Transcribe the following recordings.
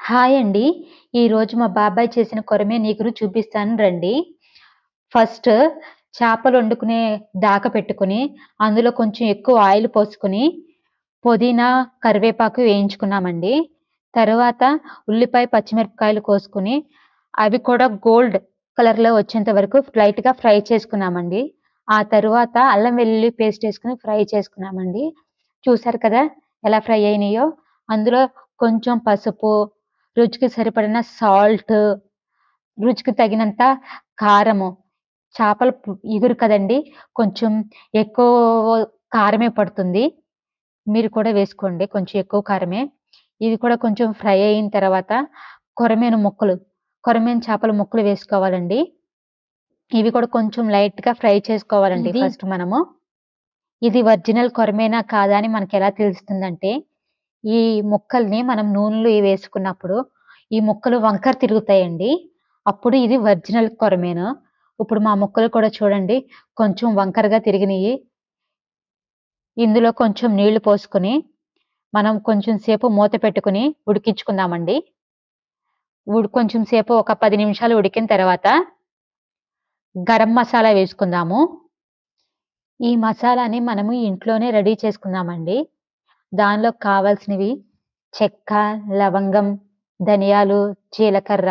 Hi అండి. ఈరోజు మా బాబాయ్ చేసిన కొరమే నీకురు చూపిస్తాను రండి. ఫస్ట్ చేపలొండుకునే దాక పెట్టుకొని, అందులో కొంచెం ఎక్కువ ఆయిల్ పోసుకొని, పుదీనా, కరివేపాకు వేయించుకున్నామండి. తరువాత ఉల్లిపాయ, పచ్చిమిరపకాయలు కోసుకొని, అవి కూడా గోల్డ్ కలర్‌లో వచ్చేంత వరకు లైట్‌గా ఫ్రై చేసుకున్నామండి. ఆ తరువాత అల్లం వెల్లుల్లి పేస్ట్ ఏసుకొని ఫ్రై చేసుకున్నామండి. చూసారు కదా! ఎలా ఫ్రై అయినాయో. అందులో కొంచెం పసుపు, రుచికి సరిపడిన సాల్ట్, రుచికి తగినంత కారము. చేపల ఇగురు కదండీ! కొంచెం ఎక్కువ కారమే పడుతుంది. మీరు కూడా వేసుకోండి కొంచెం ఎక్కువ కారమే. ఇది కూడా కొంచెం ఫ్రై అయిన తర్వాత కొరమీను చేపల ముక్కలు వేసుకోవాలండి. ఇవి కూడా కొంచెం లైట్‌గా ఫ్రై చేసుకోవాలండి ఫస్ట్ మనము. ఇది ఒరిజినల్ కొరమేనా కాదా అని మనకెలా తెలుస్తుందంటే, ఈ ముక్కల్ని మనం నూనెలో వేసుకున్నప్పుడు, ఈ ముక్కలు వంకర తిరుగుతాయండి. అప్పుడు ఇది ఒరిజినల్ కొరమేను. ఇప్పుడు మా ముక్కలు కూడా చూడండి కొంచెం వంకరగా తిరిగినియి. ఇందులో కొంచెం నీళ్లు పోసుకొని, మనం కొంచెం సేపు మూత పెట్టుకొని ఉడికించుకుందామండి. కొంచెం సేపు ఒక 10 నిమిషాలు ఉడికిన తర్వాత, గరం మసాలా వేసుకుందాము. ఈ మసాలాని మనము ఇంట్లోనే రెడీ చేసుకుందామండి. దానిలో కావాల్సినవి చెక్క, లవంగం, ధనియాలు, జీలకర్ర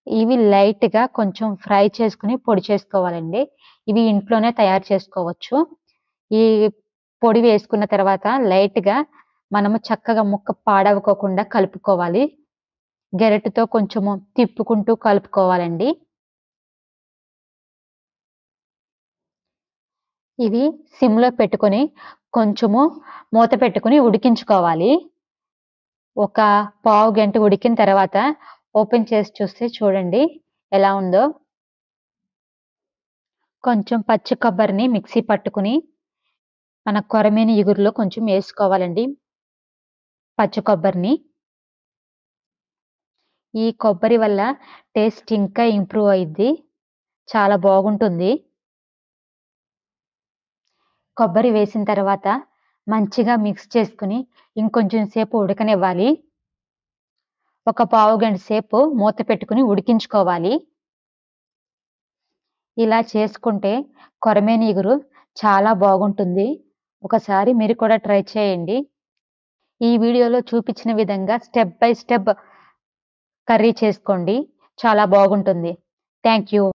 ఇవి లైట్‌గా కొంచెం ఫ్రై చేసుకొని పొడి చేసుకోవాలండి. ఇవి ఇంట్లోనే తయారు చేసుకోవచ్చు. ఈ పొడి వేసుకున్న తర్వాత లైట్‌గా మనము చక్కగా ముక్క పాడవకోకుండా కలుపుకోవాలి. గెరటితో కొంచెము తిప్పుకుంటూ కలుపుకోవాలండి. ఇవి సిమ్‌లో పెట్టుకొని కొంచెము మూత పెట్టుకొని ఉడికించుకోవాలి. ఒక పావు గంట ఉడికిన తర్వాత ఓపెన్ చేసి చూస్తే చూడండి ఎలా ఉందో. కొంచెం పచ్చి కొబ్బరిని మిక్సీ పట్టుకొని, మన కొరమీను ఇగురులో కొంచెం ఏసుకోవాలండి. పచ్చి కొబ్బరిని. ఈ కొబ్బరి వల్ల టేస్ట్ ఇంకా ఇంప్రూవ్ అయిద్ది. చాలా బాగుంటుంది. కొబ్బరి వేసిన తర్వాత మంచిగా మిక్స్ చేసుకొని, ఇంకొంచెం సేపు ఉడకనివ్వాలి. ఒక పావుగంట సేపు మూత పెట్టుకొని ఉడికించుకోవాలి. ఇలా చేసుకుంటే కొరమేను ఇగురు చాలా బాగుంటుంది. ఒకసారి మీరు కూడా ట్రై చేయండి. ఈ వీడియోలో చూపించిన విధంగా స్టెప్ బై స్టెప్ కర్రీ చేసుకోండి. చాలా బాగుంటుంది. Thank you.